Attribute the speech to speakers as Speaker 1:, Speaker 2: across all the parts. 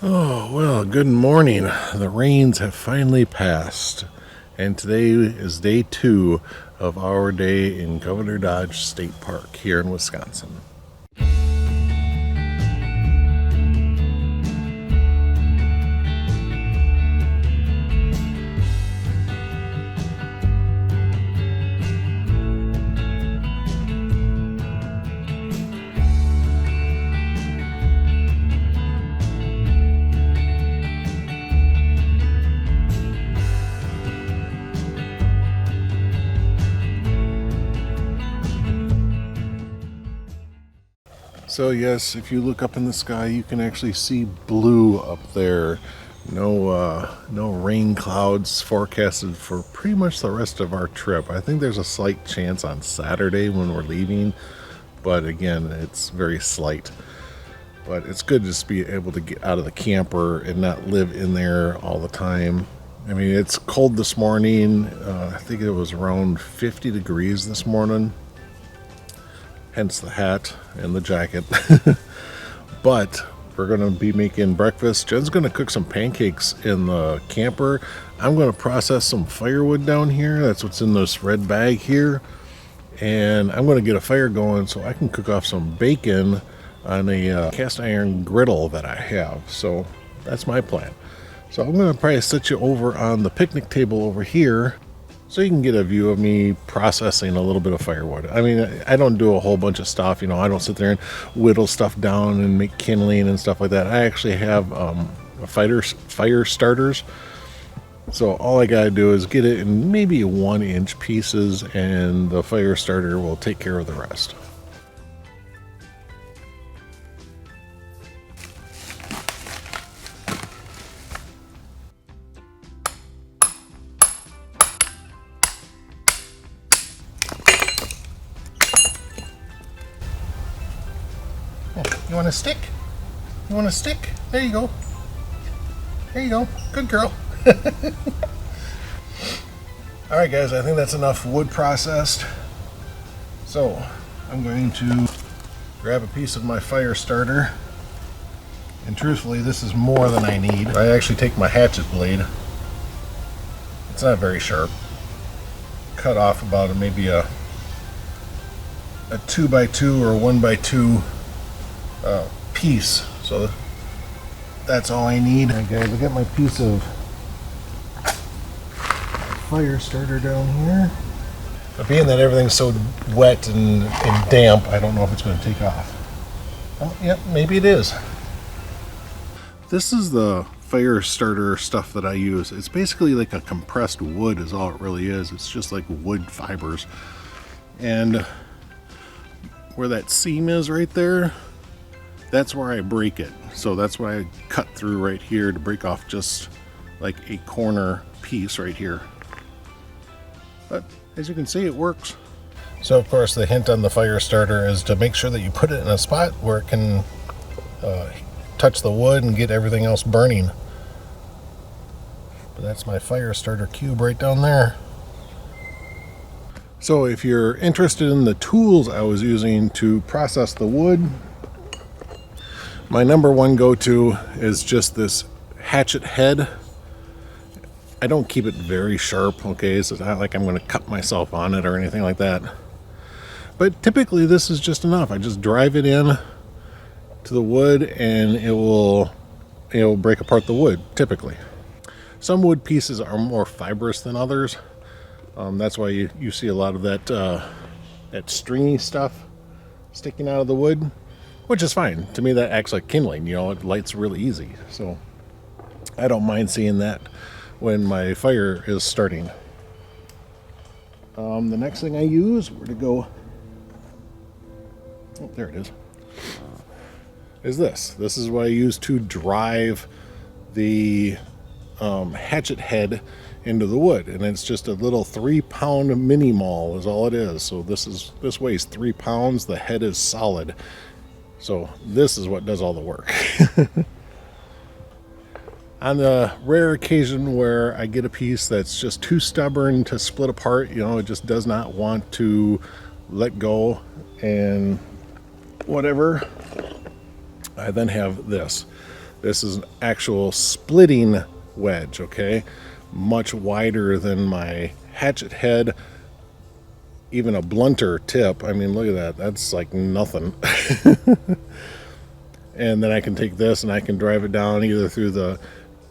Speaker 1: Oh, well, good morning. The rains have finally passed, and today is day 2 of our day in Governor Dodge State Park here in Wisconsin. So yes, if you look up in the sky, you can actually see blue up there. No rain clouds forecasted for pretty much the rest of our trip. I think there's a slight chance on Saturday when we're leaving, but again, it's very slight. But it's good to just be able to get out of the camper and not live in there all the time. I mean, it's cold this morning. I think it was around 50 degrees this morning. Hence the hat and the jacket. But we're going to be making breakfast. Jen's going to cook some pancakes in the camper. I'm going to process some firewood down here. That's what's in this red bag here. And I'm going to get a fire going so I can cook off some bacon on a cast iron griddle that I have. So that's my plan. So I'm going to probably set you over on the picnic table over here so you can get a view of me processing a little bit of firewood. I mean, I don't do a whole bunch of stuff, I don't sit there and whittle stuff down and make kindling and stuff like that. I actually have fire starters. So all I gotta do is get it in maybe 1-inch pieces and the fire starter will take care of the rest. You want a stick? You want a stick? There you go. There you go. Good girl. Alright guys, I think that's enough wood processed. So, I'm going to grab a piece of my fire starter. And truthfully, this is more than I need. I actually take my hatchet blade. It's not very sharp. Cut off about maybe a 2x2 or 1x2 piece. So that's all I need. Alright guys, I got my piece of fire starter down here. But being that everything's so wet and damp, I don't know if it's going to take off. Oh, yep, maybe it is. This is the fire starter stuff that I use. It's basically like a compressed wood is all it really is. It's just like wood fibers. And where that seam is right there, that's where I break it. So that's why I cut through right here to break off just like a corner piece right here. But as you can see, it works. So of course the hint on the fire starter is to make sure that you put it in a spot where it can touch the wood and get everything else burning. But that's my fire starter cube right down there. So if you're interested in the tools I was using to process the wood, my number one go-to is just this hatchet head. I don't keep it very sharp, okay? So it's not like I'm going to cut myself on it or anything like that. But typically this is just enough. I just drive it in to the wood and it will break apart the wood, typically. Some wood pieces are more fibrous than others. That's why you see a lot of that stringy stuff sticking out of the wood. Which is fine. To me, that acts like kindling. It lights really easy. So I don't mind seeing that when my fire is starting. The next thing I use, where to go? Oh, there it is this. This is what I use to drive the hatchet head into the wood. And it's just a little 3-pound mini maul is all it is. So this weighs 3 pounds. The head is solid. So this is what does all the work. On the rare occasion where I get a piece that's just too stubborn to split apart, it just does not want to let go and whatever, I then have this. This is an actual splitting wedge, okay? Much wider than my hatchet head, even a blunter tip. I mean, look at that. That's like nothing. And then I can take this and I can drive it down either through the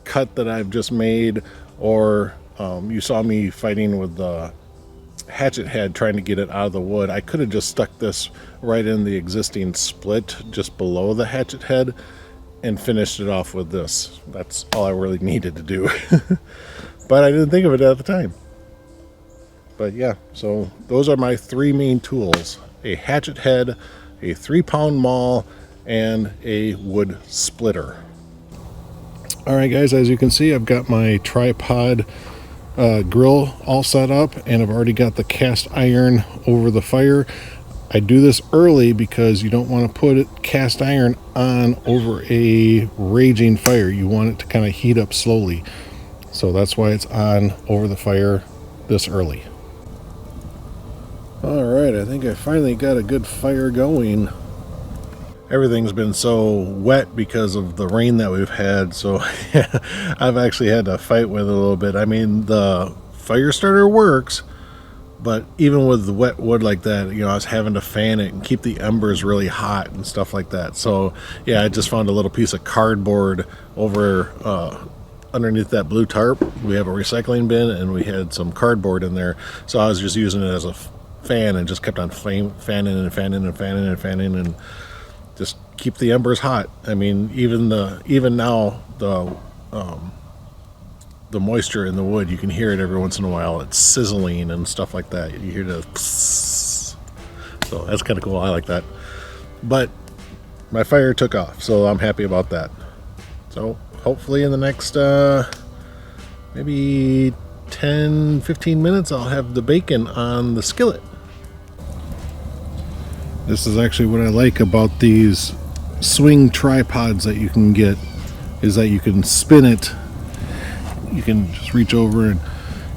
Speaker 1: cut that I've just made, or you saw me fighting with the hatchet head trying to get it out of the wood. I could have just stuck this right in the existing split just below the hatchet head and finished it off with this. That's all I really needed to do. But I didn't think of it at the time. But yeah, so those are my three main tools: a hatchet head, a 3-pound maul, and a wood splitter. All right, guys, as you can see, I've got my tripod grill all set up, and I've already got the cast iron over the fire. I do this early because you don't want to put it cast iron on over a raging fire. You want it to kind of heat up slowly. So that's why it's on over the fire this early. All right, I think I finally got a good fire going. Everything's been so wet because of the rain that we've had, so I've actually had to fight with it a little bit. I mean, the fire starter works, but even with the wet wood like that, you know, I was having to fan it and keep the embers really hot and stuff like that. So yeah, I just found a little piece of cardboard over underneath that blue tarp. We have a recycling bin, and we had some cardboard in there, so I was just using it as a fan and just kept on fanning and fanning and fanning and fanning and just keep the embers hot. I mean, even now the moisture in the wood, you can hear it every once in a while. It's sizzling and stuff like that. You hear the psss. So that's kind of cool. I like that. But my fire took off, so I'm happy about that. So hopefully in the next maybe 10-15 minutes, I'll have the bacon on the skillet. This is actually what I like about these swing tripods that you can get, is that you can spin it. You can just reach over and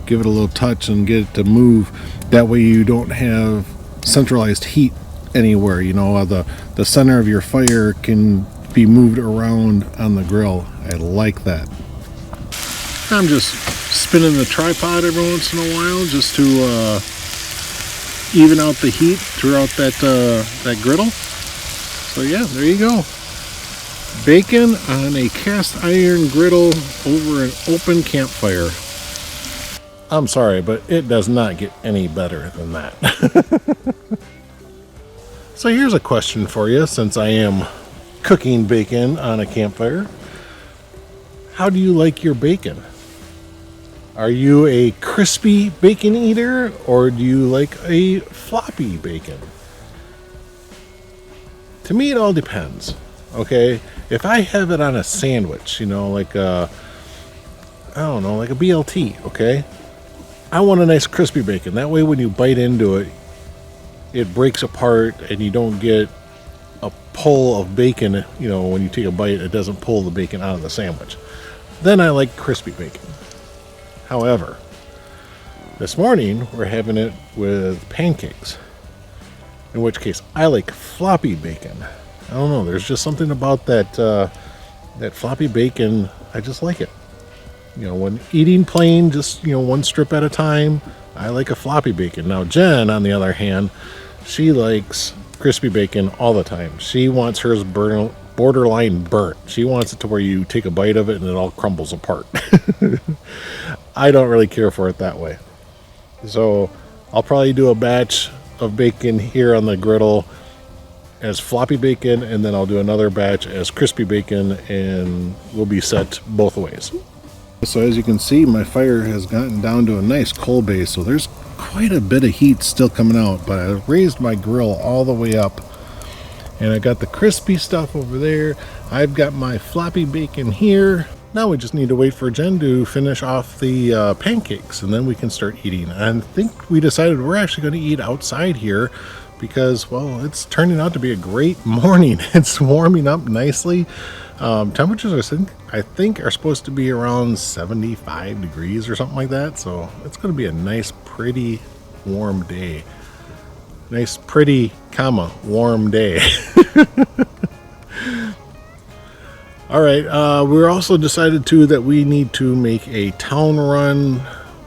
Speaker 1: give it a little touch and get it to move. That way you don't have centralized heat anywhere. You know, the center of your fire can be moved around on the grill. I like that. I'm just spinning the tripod every once in a while just to even out the heat throughout that griddle. So yeah, there you go. Bacon on a cast iron griddle over an open campfire. I'm sorry, but it does not get any better than that. So here's a question for you, since I am cooking bacon on a campfire. How do you like your bacon? Are you a crispy bacon eater, or do you like a floppy bacon? To me, it all depends. Okay, if I have it on a sandwich, you know, like I don't know, like a BLT, okay, I want a nice crispy bacon. That way when you bite into it, it breaks apart and you don't get a pull of bacon. You know, when you take a bite, it doesn't pull the bacon out of the sandwich. Then I like crispy bacon. However, this morning we're having it with pancakes, in which case I like floppy bacon. I don't know, there's just something about that floppy bacon. I just like it. You know, when eating plain, just, you know, one strip at a time, I like a floppy bacon. Now Jen, on the other hand, she likes crispy bacon all the time. She wants hers borderline burnt. She wants it to where you take a bite of it and it all crumbles apart. I don't really care for it that way. So I'll probably do a batch of bacon here on the griddle as floppy bacon, and then I'll do another batch as crispy bacon, and we'll be set both ways. So as you can see, my fire has gotten down to a nice coal base, so there's quite a bit of heat still coming out, but I raised my grill all the way up, and I got the crispy stuff over there. I've got my floppy bacon here. Now we just need to wait for Jen to finish off the pancakes, and then we can start eating. I think we decided we're actually going to eat outside here because, well, it's turning out to be a great morning. It's warming up nicely. Temperatures I think are supposed to be around 75 degrees or something like that. So it's going to be a nice, pretty, warm day. Nice, pretty, warm day. All right, we're also decided too that we need to make a town run.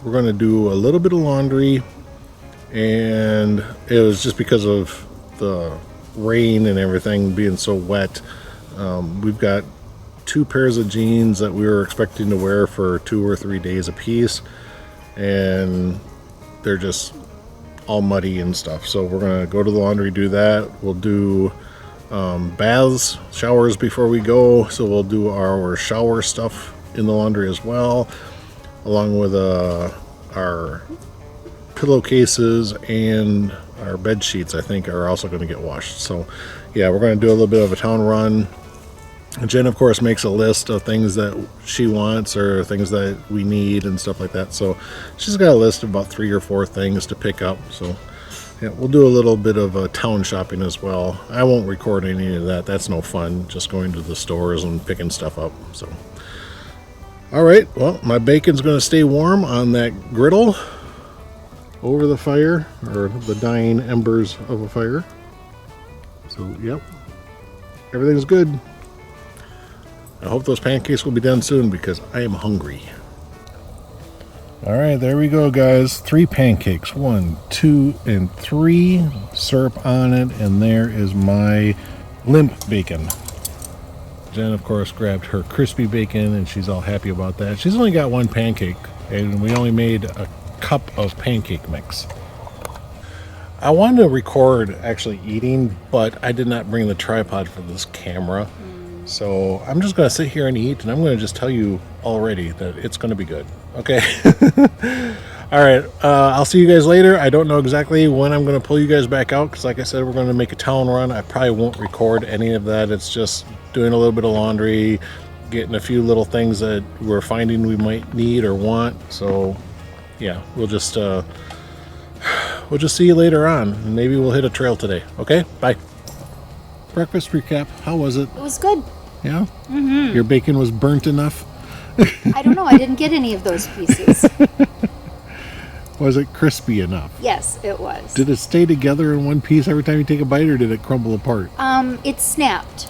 Speaker 1: We're going to do a little bit of laundry, and it was just because of the rain and everything being so wet. We've got 2 pairs of jeans that we were expecting to wear for 2 or 3 days a piece, and they're just all muddy and stuff. So we're going to go to the laundry, do that. We'll do baths, showers before we go, so we'll do our shower stuff in the laundry as well, along with our pillowcases and our bed sheets. I think are also going to get washed. So yeah, we're going to do a little bit of a town run. Jen, of course, makes a list of things that she wants or things that we need and stuff like that. So she's got a list of about 3 or 4 things to pick up. So yeah, we'll do a little bit of town shopping as well. I won't record any of that. That's no fun, just going to the stores and picking stuff up. So, all right, well, my bacon's going to stay warm on that griddle over the fire, or the dying embers of a fire. So, yep, everything's good. I hope those pancakes will be done soon because I am hungry. All right, there we go, guys. 3 pancakes, 1, 2, and 3. Syrup on it, and there is my limp bacon. Jen, of course, grabbed her crispy bacon, and she's all happy about that. She's only got 1 pancake, and we only made a cup of pancake mix. I wanted to record actually eating, but I did not bring the tripod for this camera. So I'm just going to sit here and eat, and I'm going to just tell you already that it's going to be good. Okay. All right. I'll see you guys later. I don't know exactly when I'm going to pull you guys back out because, like I said, we're going to make a town run. I probably won't record any of that. It's just doing a little bit of laundry, getting a few little things that we're finding we might need or want. So, yeah, we'll just see you later on. Maybe we'll hit a trail today. Okay. Bye. Breakfast recap. How was it?
Speaker 2: It was good.
Speaker 1: Yeah? Mm-hmm. Your bacon was burnt enough?
Speaker 2: I don't know. I didn't get any of those pieces.
Speaker 1: Was it crispy enough?
Speaker 2: Yes, it was.
Speaker 1: Did it stay together in one piece every time you take a bite, or did it crumble apart?
Speaker 2: It snapped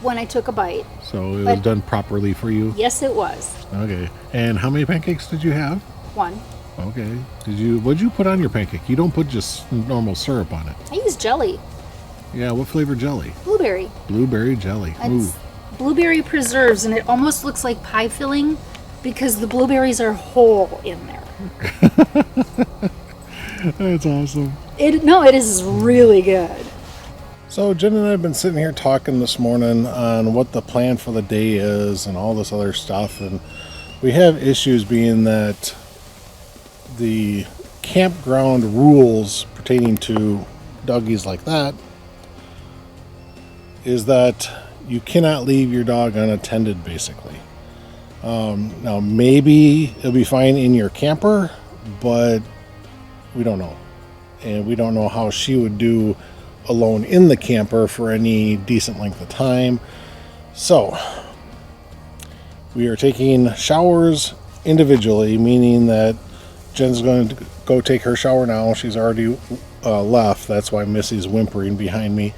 Speaker 2: when I took a bite.
Speaker 1: So it was done properly for you?
Speaker 2: Yes, it was.
Speaker 1: Okay. And how many pancakes did you have?
Speaker 2: 1.
Speaker 1: Okay. What'd you put on your pancake? You don't put just normal syrup on it.
Speaker 2: I used jelly.
Speaker 1: Yeah, what flavor jelly?
Speaker 2: Blueberry.
Speaker 1: Blueberry jelly. Ooh.
Speaker 2: Blueberry preserves, and it almost looks like pie filling because the blueberries are whole in there.
Speaker 1: That's awesome.
Speaker 2: It is really good.
Speaker 1: So Jen and I have been sitting here talking this morning on what the plan for the day is and all this other stuff, and we have issues being that the campground rules pertaining to doggies like that is that you cannot leave your dog unattended, basically. Now, maybe it'll be fine in your camper, but we don't know. And we don't know how she would do alone in the camper for any decent length of time. So, we are taking showers individually, meaning that Jen's going to go take her shower now. She's already left. That's why Missy's whimpering behind me.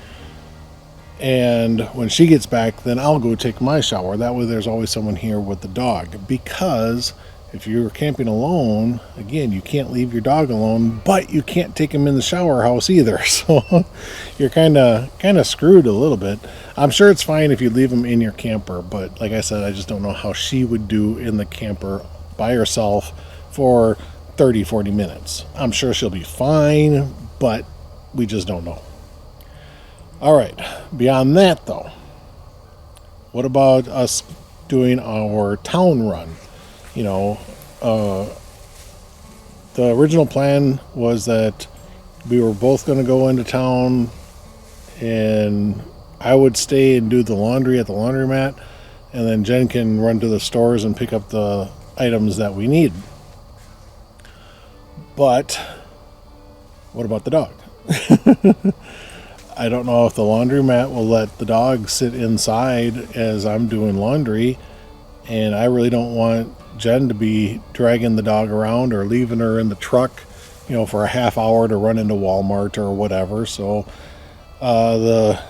Speaker 1: And when she gets back, then I'll go take my shower. That way there's always someone here with the dog. Because if you're camping alone, again, you can't leave your dog alone, but you can't take him in the shower house either. So you're kind of screwed a little bit. I'm sure it's fine if you leave him in your camper, but like I said, I just don't know how she would do in the camper by herself for 30, 40 minutes. I'm sure she'll be fine, but we just don't know. All right, beyond that though, what about us doing our town run? You know, the original plan was that we were both going to go into town and I would stay and do the laundry at the laundromat, and then Jen can run to the stores and pick up the items that we need. But what about the dog? I don't know if the laundromat will let the dog sit inside as I'm doing laundry, and I really don't want Jen to be dragging the dog around or leaving her in the truck, you know, for a half hour to run into Walmart or whatever. So the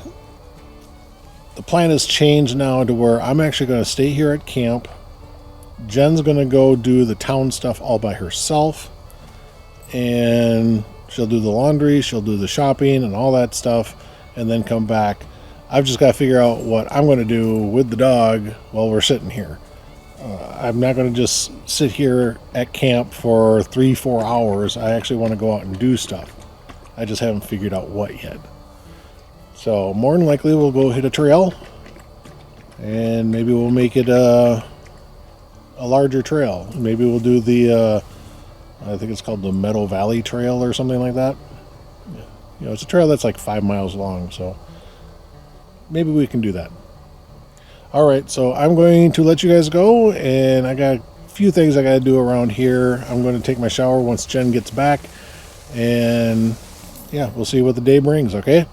Speaker 1: the plan has changed now to where I'm actually going to stay here at camp. Jen's going to go do the town stuff all by herself, and she'll do the laundry, she'll do the shopping and all that stuff, and then come back. I've just got to figure out what I'm going to do with the dog while we're sitting here. I'm not going to just sit here at camp for 3-4 hours. I actually want to go out and do stuff. I just haven't figured out what yet. So more than likely we'll go hit a trail, and maybe we'll make it a larger trail. Maybe we'll do the I think it's called the Meadow Valley Trail or something like that. You know, it's a trail that's like 5 miles long, so maybe we can do that. All right, so I'm going to let you guys go, and I got a few things I got to do around here. I'm going to take my shower once Jen gets back, and yeah, we'll see what the day brings, okay?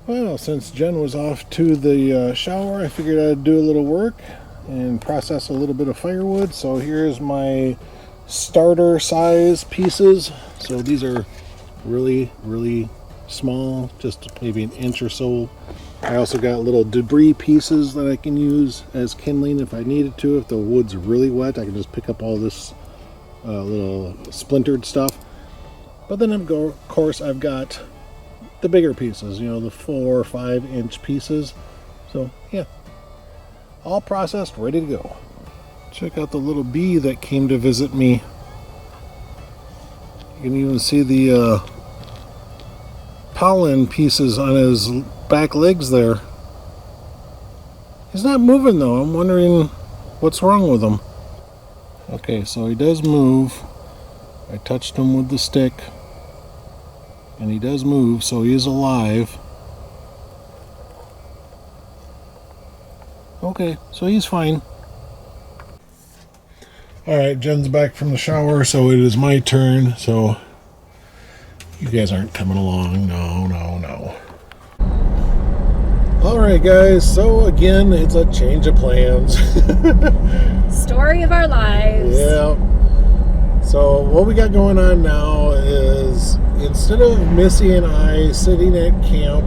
Speaker 1: Well, since Jen was off to the shower, I figured I'd do a little work and process a little bit of firewood. So here's my starter size pieces. So these are really, really small, just maybe an inch or so. I also got little debris pieces that I can use as kindling if I needed to. If the wood's really wet, I can just pick up all this little splintered stuff. But then, of course, I've got the bigger pieces, you know, the 4 or 5 inch pieces. So, yeah, all processed, ready to go. Check out the little bee that came to visit me. You can even see the pollen pieces on his back legs there. He's not moving though. I'm wondering what's wrong with him. Okay, so he does move. I touched him with the stick, and he does move, so he is alive. Okay, so he's fine. Alright, Jen's back from the shower, so it is my turn. So you guys aren't coming along. No. Alright guys, so again, it's a change of plans.
Speaker 2: Story of our lives.
Speaker 1: Yeah. So what we got going on now is, instead of Missy and I sitting at camp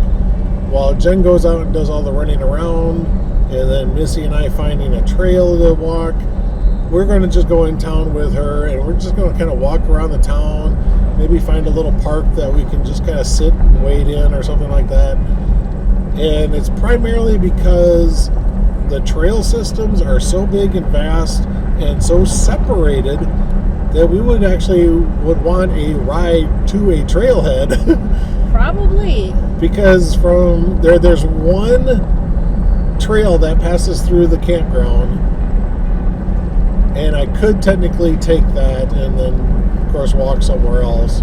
Speaker 1: while Jen goes out and does all the running around, and then Missy and I finding a trail to walk, we're going to just go in town with her, and we're just going to kind of walk around the town, maybe find a little park that we can just kind of sit and wait in or something like that. And it's primarily because the trail systems are so big and vast and so separated that we would want a ride to a trailhead.
Speaker 2: Probably.
Speaker 1: Because from there's one trail that passes through the campground, and I could technically take that and then, of course, walk somewhere else.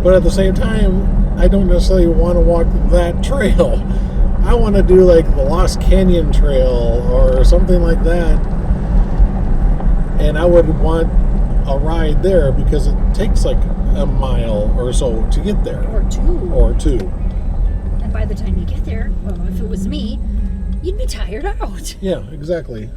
Speaker 1: But at the same time, I don't necessarily want to walk that trail. I want to do like the Lost Canyon Trail or something like that. And I would want a ride there because it takes like a mile or so to get there. Or two.
Speaker 2: And by the time you get there, well, if it was me, you'd be tired out.
Speaker 1: Yeah, exactly.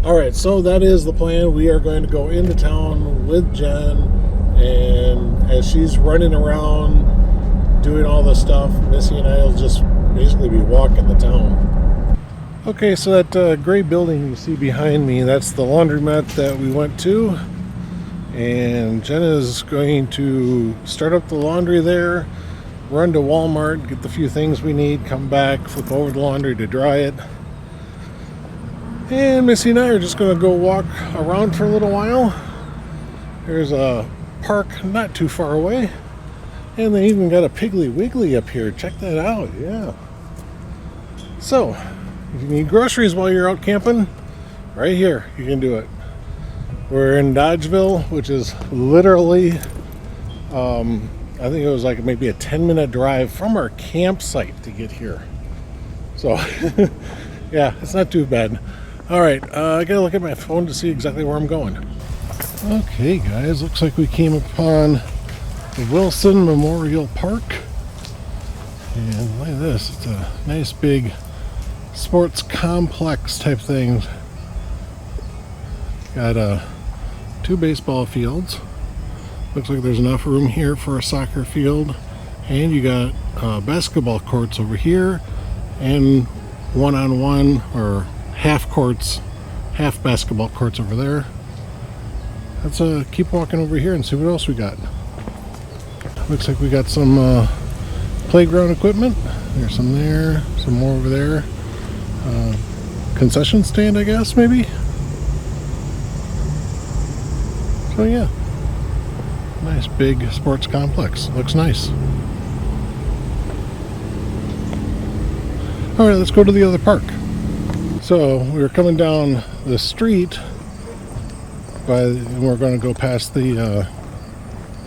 Speaker 1: Alright, so that is the plan. We are going to go into town with Jen, and as she's running around doing all the stuff, Missy and I will just basically be walking the town. Okay, so that gray building you see behind me, that's the laundromat that we went to, and Jen is going to start up the laundry there, run to Walmart, get the few things we need, come back, flip over the laundry to dry it. And Missy and I are just going to go walk around for a little while. There's a park not too far away. And they even got a Piggly Wiggly up here. Check that out, yeah. So, if you need groceries while you're out camping, right here, you can do it. We're in Dodgeville, which is literally, I think it was like maybe a 10-minute drive from our campsite to get here. So, yeah, it's not too bad. All right, I gotta look at my phone to see exactly where I'm going. Okay, guys, looks like we came upon the Wilson Memorial Park. And look at this, it's a nice big sports complex type thing. Got 2 baseball fields. Looks like there's enough room here for a soccer field. And you got basketball courts over here, and one-on-one or half courts, half basketball courts over there. Let's keep walking over here and see what else we got. Looks like we got some playground equipment. There's some there, some more over there. Concession stand, I guess, maybe. So yeah, nice big sports complex. Looks nice. All right, let's go to the other park. So we were coming down the street, and we're going to go past the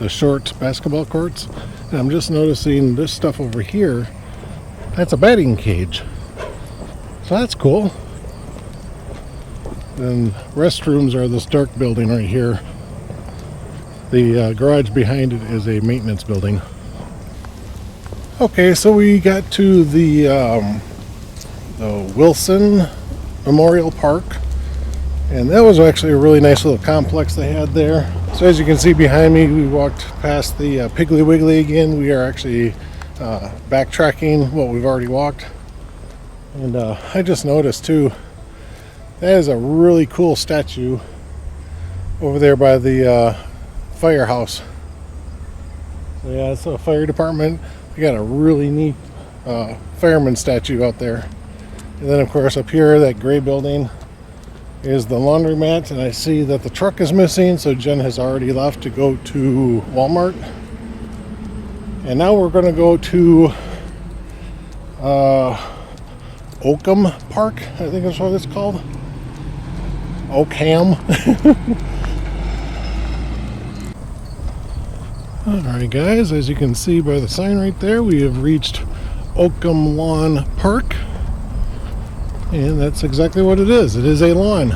Speaker 1: short basketball courts, and I'm just noticing this stuff over here. That's a batting cage, so that's cool. And restrooms are this dark building right here. The garage behind it is a maintenance building. Okay, so we got to the Wilson Memorial Park, and that was actually a really nice little complex they had there. So as you can see behind me, we walked past the Piggly Wiggly again. We are actually backtracking what we've already walked. And I just noticed too, that is a really cool statue over there by the firehouse. So yeah, it's a fire department. They got a really neat fireman statue out there. And then of course up here, that gray building is the laundromat, and I see that the truck is missing, so Jen has already left to go to Walmart. And now we're going to go to Oakham Park, I think that's what it's called. Oakham. Alright guys, as you can see by the sign right there, we have reached Oakham Lawn Park. And that's exactly what it is. It is a lawn.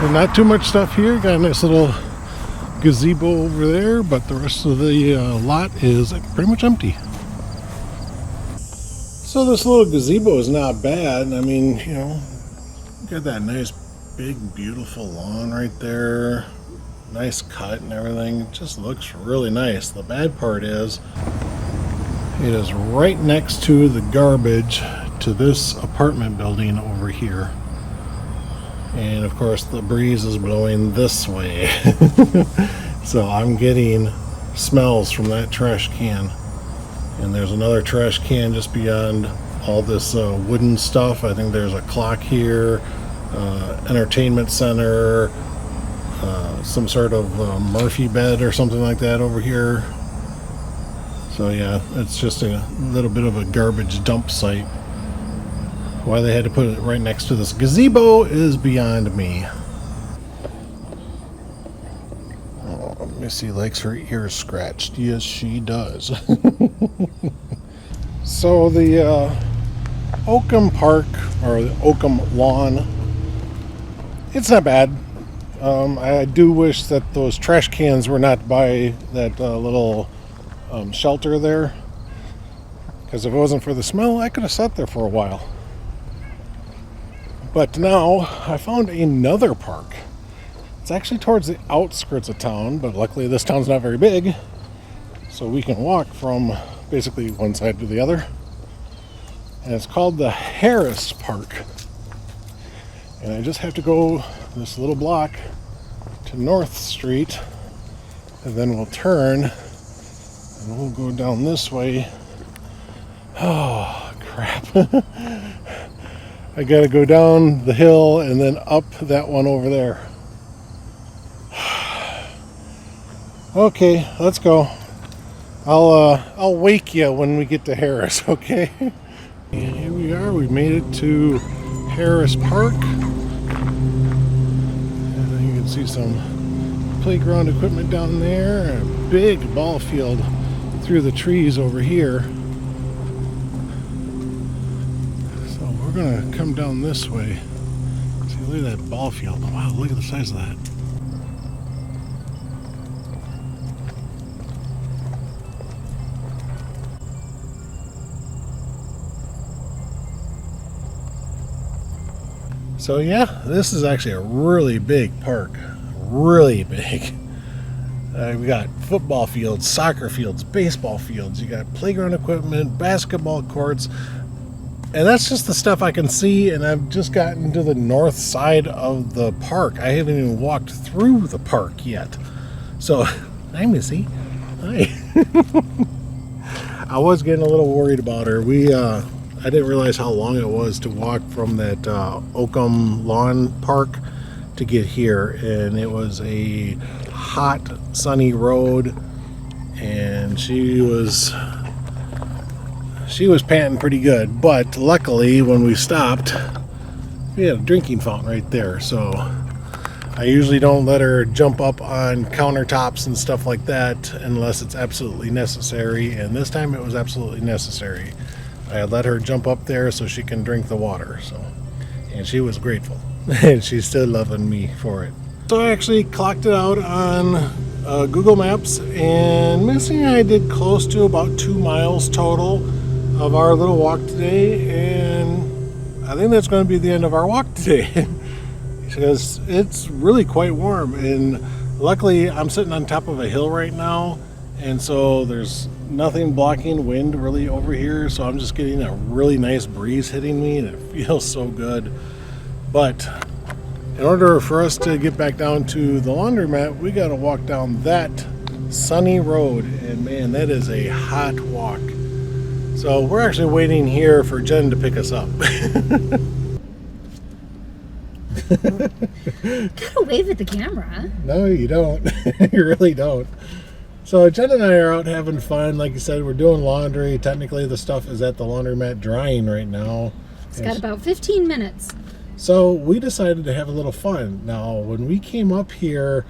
Speaker 1: So not too much stuff here. Got a nice little gazebo over there, but the rest of the lot is pretty much empty. So this little gazebo is not bad. I mean, you know, got that nice big beautiful lawn right there. Nice cut and everything. It just looks really nice. The bad part is it is right next to the garbage to this apartment building over here. And of course the breeze is blowing this way. So I'm getting smells from that trash can. And there's another trash can just beyond all this wooden stuff. I think there's a clock here, entertainment center, some sort of Murphy bed or something like that over here. So yeah, it's just a little bit of a garbage dump site. Why they had to put it right next to this gazebo is beyond me. Oh, Missy likes her ears scratched. Yes, she does. So the Oakham Park, or the Oakham Lawn, it's not bad. I do wish that those trash cans were not by that little shelter there, because if it wasn't for the smell, I could have sat there for a while. But now I found another park. It's actually towards the outskirts of town, but luckily this town's not very big, so we can walk from basically one side to the other. And it's called the Harris Park. And I just have to go this little block to North Street, and then we'll turn and we'll go down this way. Oh, crap. I gotta go down the hill and then up that one over there. Okay, let's go. I'll wake you when we get to Harris, okay? And here we are, we made it to Harris Park. And you can see some playground equipment down there, and a big ball field through the trees over here. So we're gonna come down this way. See, look at that ball field. Wow, look at the size of that. So yeah, this is actually a really big park. Really big. We got football fields, soccer fields, baseball fields. You got playground equipment, basketball courts. And that's just the stuff I can see, and I've just gotten to the north side of the park. I haven't even walked through the park yet. So, hi Missy. Hi. I was getting a little worried about her. I didn't realize how long it was to walk from that Oakham Lawn Park to get here, and it was a hot, sunny road, and she was panting pretty good. But luckily, when we stopped, we had a drinking fountain right there. So I usually don't let her jump up on countertops and stuff like that unless it's absolutely necessary, and this time it was absolutely necessary. I let her jump up there so she can drink the water. And she was grateful. And she's still loving me for it. So I actually clocked it out on Google Maps, and Missy and I did close to about 2 miles total of our little walk today, and I think that's going to be the end of our walk today. Because it's really quite warm, and luckily I'm sitting on top of a hill right now, and so there's nothing blocking wind really over here, so I'm just getting a really nice breeze hitting me, and it feels so good. But in order for us to get back down to the laundromat, we got to walk down that sunny road, and man, that is a hot walk. So we're actually waiting here for Jen to pick us up.
Speaker 2: Gotta wave at the camera.
Speaker 1: No, you don't. You really don't. So Jen and I are out having fun. Like you said, we're doing laundry. Technically, the stuff is at the laundromat drying right now.
Speaker 2: It's got about 15 minutes.
Speaker 1: So we decided to have a little fun. Now, when we came up here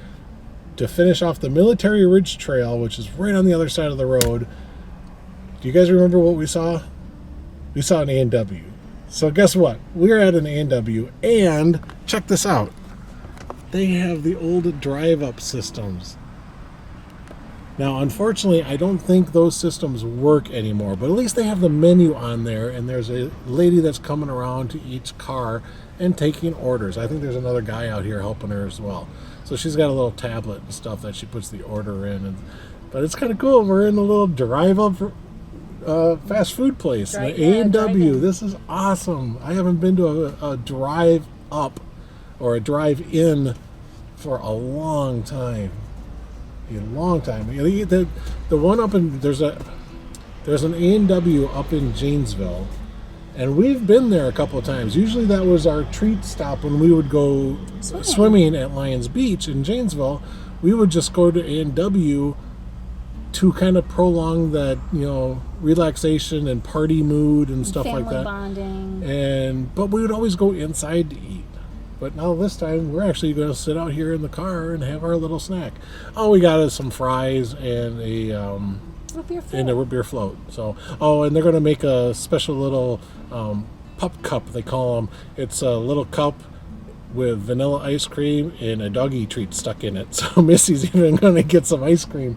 Speaker 1: to finish off the Military Ridge Trail, which is right on the other side of the road, do you guys remember what we saw? We saw an A&W. So guess what? We're at an A&W, and check this out. They have the old drive-up systems. Now, unfortunately, I don't think those systems work anymore, but at least they have the menu on there, and there's a lady that's coming around to each car and taking orders. I think there's another guy out here helping her as well. So she's got a little tablet and stuff that she puts the order in. But it's kind of cool. We're in a little drive-up fast food place, the A&W. This is awesome. I haven't been to a drive-up or a drive-in for a long time. A long time. The one up in there's an A&W up in Janesville, and we've been there a couple of times. Usually that was our treat stop when we would go swimming at Lions Beach in Janesville. We would just go to A&W to kind of prolong that, relaxation and party mood and stuff like that.
Speaker 2: Family bonding.
Speaker 1: But we would always go inside to eat. But now this time, we're actually going to sit out here in the car and have our little snack. All we got is some fries and a root beer float. So, and they're going to make a special little pup cup, they call them. It's a little cup with vanilla ice cream and a doggy treat stuck in it. So Missy's even going to get some ice cream.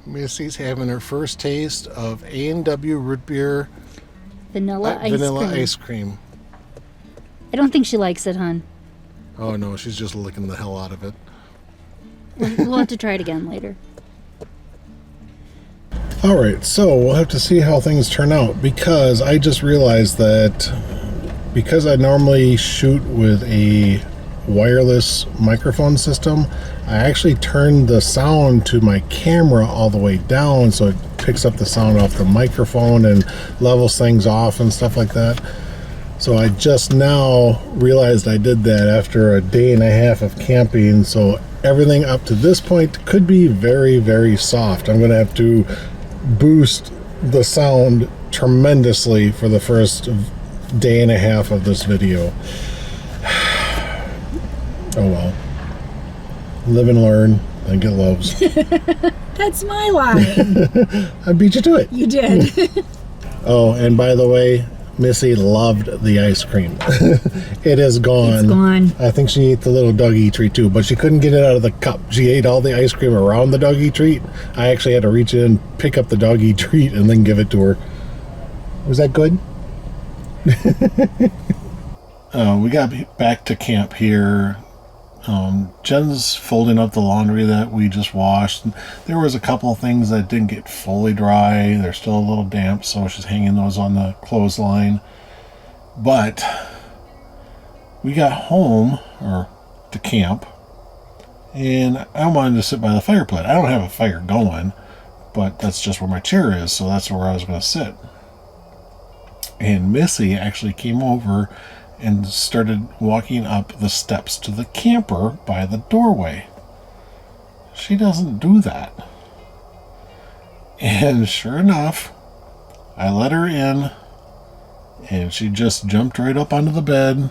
Speaker 1: Missy's having her first taste of A&W root beer
Speaker 2: Vanilla
Speaker 1: ice cream.
Speaker 2: I don't think she likes it, hon.
Speaker 1: Oh no, she's just licking the hell out of it.
Speaker 2: We'll have to try it again later.
Speaker 1: Alright, so we'll have to see how things turn out, because I just realized that because I normally shoot with a wireless microphone system, I actually turned the sound to my camera all the way down so it picks up the sound off the microphone and levels things off and stuff like that. So I just now realized I did that after a day and a half of camping, so everything up to this point could be very, very soft. I'm going to have to boost the sound tremendously for the first day and a half of this video. Oh well. Live and learn and get loaves.
Speaker 2: That's my line.
Speaker 1: I beat you to it.
Speaker 2: You did.
Speaker 1: Oh, and by the way, Missy loved the ice cream. It is gone.
Speaker 2: It's gone.
Speaker 1: I think she ate the little doggy treat too, but she couldn't get it out of the cup. She ate all the ice cream around the doggy treat. I actually had to reach in, pick up the doggy treat, and then give it to her. Was that good? We got back to camp here Jen's folding up the laundry that we just washed. There was a couple of things that didn't get fully dry. They're still a little damp, so she's hanging those on the clothesline. But we got home, or to camp, and I wanted to sit by the fire pit. I don't have a fire going, but that's just where my chair is, so that's where I was going to sit. And Missy actually came over and started walking up the steps to the camper by the doorway. She doesn't do that. And sure enough, I let her in, and she just jumped right up onto the bed,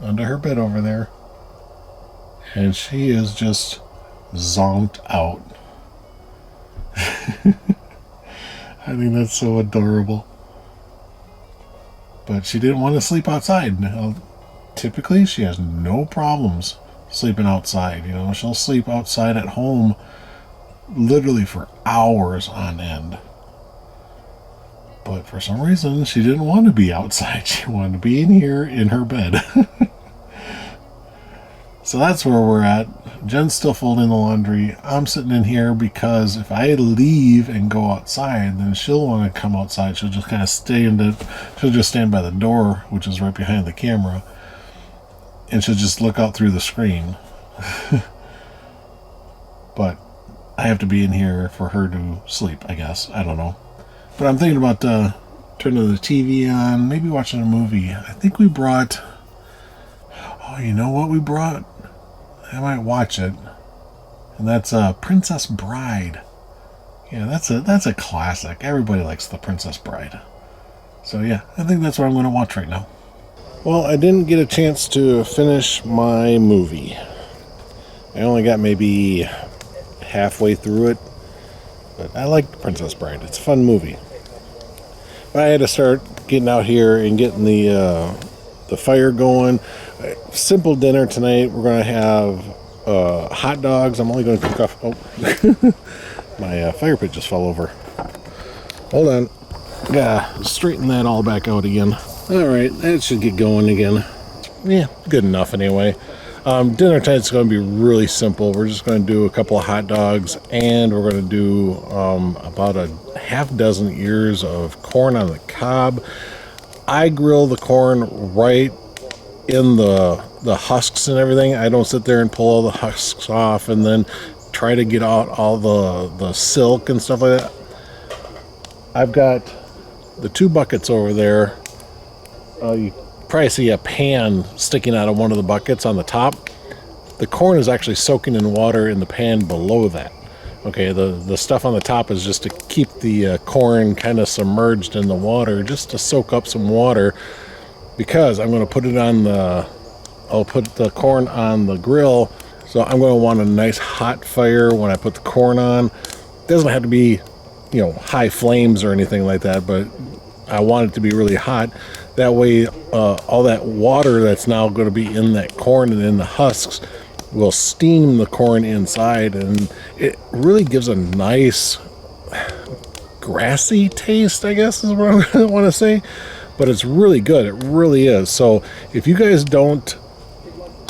Speaker 1: under her bed over there, and she is just zonked out. I think that's so adorable. But she didn't want to sleep outside. Now, typically, she has no problems sleeping outside. You know, she'll sleep outside at home literally for hours on end. But for some reason, she didn't want to be outside. She wanted to be in here in her bed. So that's where we're at. Jen's still folding the laundry. I'm sitting in here because if I leave and go outside, then she'll want to come outside. She'll just kind of she'll just stand by the door, which is right behind the camera, and she'll just look out through the screen. But I have to be in here for her to sleep, I guess. I don't know. But I'm thinking about turning the TV on, maybe watching a movie. I think we brought... Oh, you know what we brought? I might watch it. And that's Princess Bride. Yeah, that's a classic. Everybody likes The Princess Bride. So yeah, I think that's what I'm going to watch right now. Well, I didn't get a chance to finish my movie. I only got maybe halfway through it. But I liked Princess Bride. It's a fun movie. But I had to start getting out here and getting the fire going. Simple dinner tonight. We're going to have hot dogs. I'm only going to cook off... Oh, my fire pit just fell over. Hold on. Gotta straighten that all back out again. All right, that should get going again. Yeah, good enough anyway. Dinner tonight's going to be really simple. We're just going to do a couple of hot dogs, and we're going to do about a half dozen ears of corn on the cob. I grill the corn right in the husks and everything. I don't sit there and pull all the husks off and then try to get out all the silk and stuff like that. I've got the two buckets over there. You probably see a pan sticking out of one of the buckets on the top. The corn is actually soaking in water in the pan below that. Okay, the stuff on the top is just to keep the corn kind of submerged in the water, just to soak up some water, because I'm going to put it on I'll put the corn on the grill, so I'm going to want a nice hot fire when I put the corn on. It doesn't have to be, high flames or anything like that, but I want it to be really hot. That way, all that water that's now going to be in that corn and in the husks will steam the corn inside, and it really gives a nice grassy taste, I guess is what I want to say. But it's really good. It really is. So if you guys don't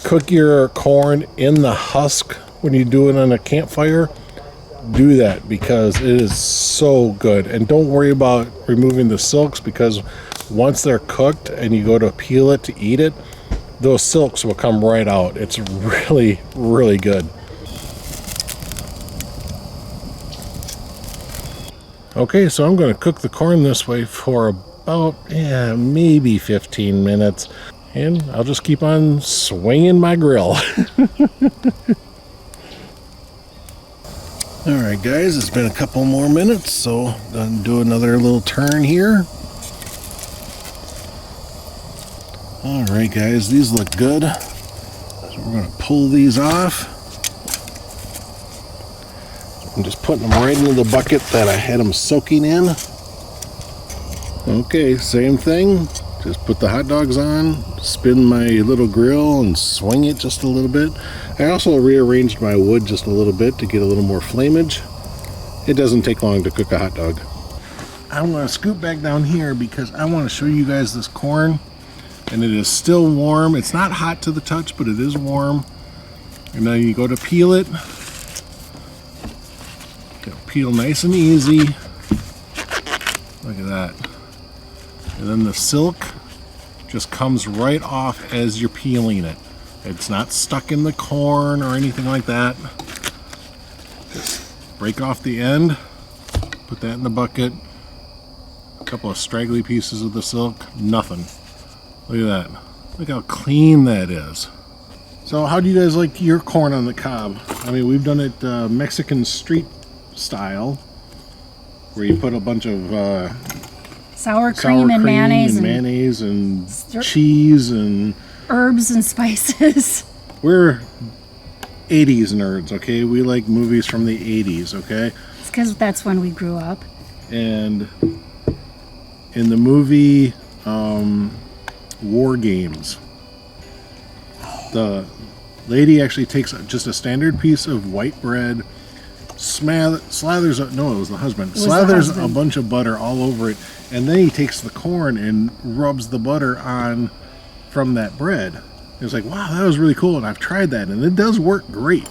Speaker 1: cook your corn in the husk when you do it on a campfire, do that, because it is so good. And don't worry about removing the silks, because once they're cooked and you go to peel it to eat it, those silks will come right out. It's really, really good. Okay, so I'm going to cook the corn this way for about, maybe 15 minutes. And I'll just keep on swinging my grill. Alright guys, it's been a couple more minutes, so I'll do another little turn here. Alright guys, these look good. So we're going to pull these off. I'm just putting them right into the bucket that I had them soaking in. Okay, same thing. Just put the hot dogs on, spin my little grill and swing it just a little bit. I also rearranged my wood just a little bit to get a little more flamage. It doesn't take long to cook a hot dog. I'm going to scoot back down here because I want to show you guys this corn. And it is still warm. It's not hot to the touch, but it is warm. And then you go to peel it. It'll peel nice and easy. Look at that. And then the silk just comes right off as you're peeling it. It's not stuck in the corn or anything like that. Just break off the end, put that in the bucket. A couple of straggly pieces of the silk, nothing. Look at that. Look how clean that is. So how do you guys like your corn on the cob? I mean, we've done it Mexican street style, where you put a bunch of
Speaker 2: sour cream and mayonnaise
Speaker 1: and cheese and
Speaker 2: herbs and spices.
Speaker 1: We're 80s nerds, okay? We like movies from the 80s, okay?
Speaker 2: It's because that's when we grew up.
Speaker 1: And in the movie War Games, the lady actually takes just a standard piece of white bread, slathers it was the husband. Slathers a bunch of butter all over it, and then he takes the corn and rubs the butter on from that bread. It was like, wow, that was really cool, and I've tried that, and it does work great.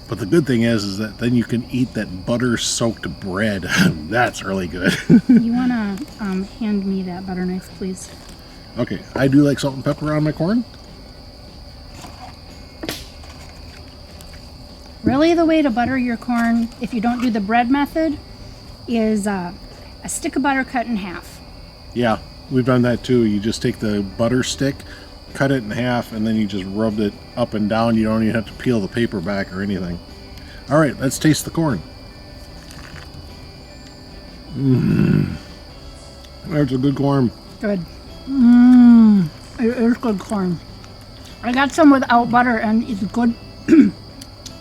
Speaker 1: But the good thing is that then you can eat that butter-soaked bread. That's really good.
Speaker 2: You want to hand me that butter knife, please?
Speaker 1: Okay, I do like salt and pepper on my corn.
Speaker 2: Really, the way to butter your corn, if you don't do the bread method, is a stick of butter cut in half.
Speaker 1: Yeah, we've done that too. You just take the butter stick, cut it in half, and then you just rub it up and down. You don't even have to peel the paper back or anything. All right, let's taste the corn. That's a good corn.
Speaker 2: Good. It is good corn. I got some without butter, and it's good.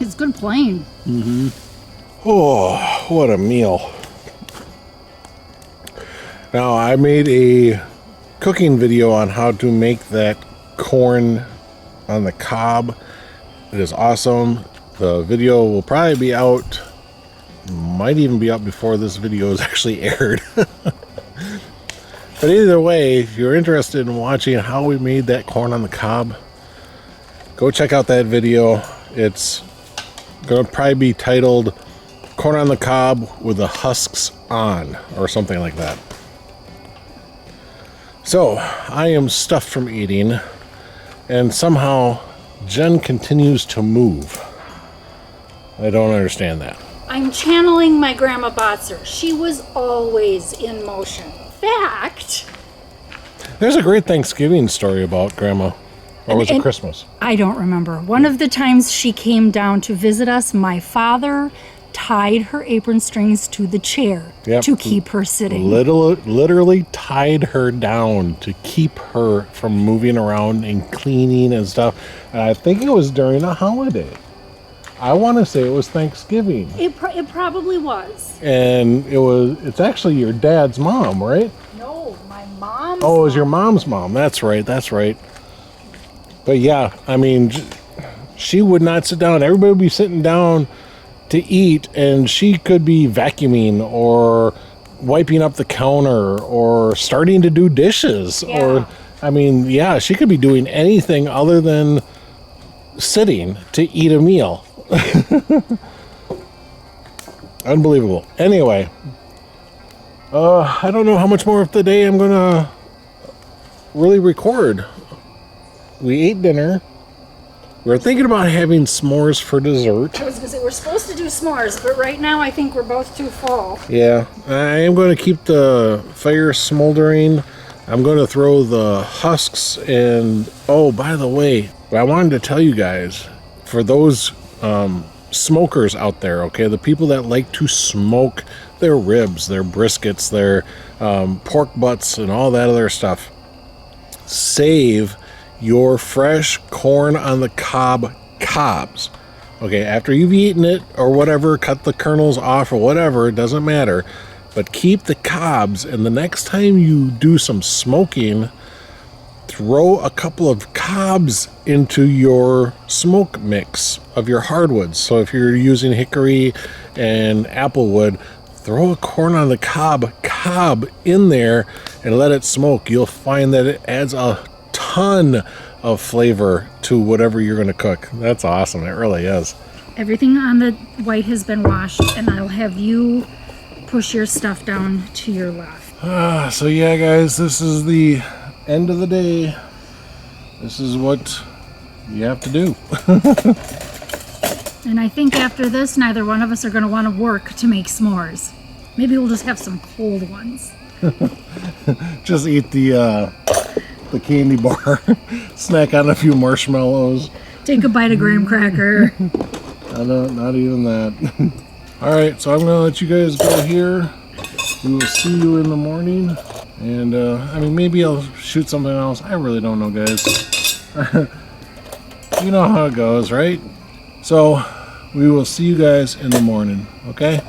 Speaker 2: It's good plain.
Speaker 1: Oh, what a meal. Now, I made a cooking video on how to make that corn on the cob. It is awesome. The video will probably be out, might even be out before this video is actually aired. But either way, if you're interested in watching how we made that corn on the cob, go check out that video. It's going to probably be titled Corn on the Cob with the Husks On, or something like that. So, I am stuffed from eating, and somehow Jen continues to move. I don't understand that.
Speaker 2: I'm channeling my Grandma Botzer. She was always in motion. Fact.
Speaker 1: There's a great Thanksgiving story about Grandma. Or was it Christmas?
Speaker 2: I don't remember. One of the times she came down to visit us, my father tied her apron strings to the chair to keep her sitting.
Speaker 1: Literally tied her down to keep her from moving around and cleaning and stuff. And I think it was during a holiday. I want to say it was Thanksgiving.
Speaker 2: It probably was.
Speaker 1: And it's actually your dad's mom, right?
Speaker 2: No, my mom's
Speaker 1: Oh, it was your mom's mom. That's right. But yeah, I mean, she would not sit down. Everybody would be sitting down to eat, and she could be vacuuming or wiping up the counter or starting to do dishes.
Speaker 2: Yeah.
Speaker 1: Or, I mean, yeah, she could be doing anything other than sitting to eat a meal. Unbelievable. Anyway, I don't know how much more of the day I'm going to really record. We ate dinner. We were thinking about having s'mores for dessert.
Speaker 2: I was going to say, we're supposed to do s'mores, but right now I think we're both too full.
Speaker 1: Yeah, I am going to keep the fire smoldering. I'm going to throw the husks and... Oh, by the way, I wanted to tell you guys, for those smokers out there, okay, the people that like to smoke their ribs, their briskets, their pork butts, and all that other stuff, save your fresh corn on the cob cobs. Okay, after you've eaten it or whatever, cut the kernels off or whatever, it doesn't matter. But keep the cobs, and the next time you do some smoking, throw a couple of cobs into your smoke mix of your hardwoods. So if you're using hickory and applewood, throw a corn on the cob in there and let it smoke. You'll find that it adds a ton of flavor to whatever you're going to cook. That's awesome. It really is.
Speaker 2: Everything on the white has been washed, and I'll have you push your stuff down to your left.
Speaker 1: So yeah, guys, this is the end of the day. This is what you have to do.
Speaker 2: And I think after this, neither one of us are going to want to work to make s'mores. Maybe we'll just have some cold ones.
Speaker 1: Just eat the candy bar, snack on a few marshmallows.
Speaker 2: Take a bite of graham cracker.
Speaker 1: Not even that. All right, so I'm gonna let you guys go here. We will see you in the morning, and I mean, maybe I'll shoot something else. I really don't know, guys. You know how it goes, right? So we will see you guys in the morning, okay?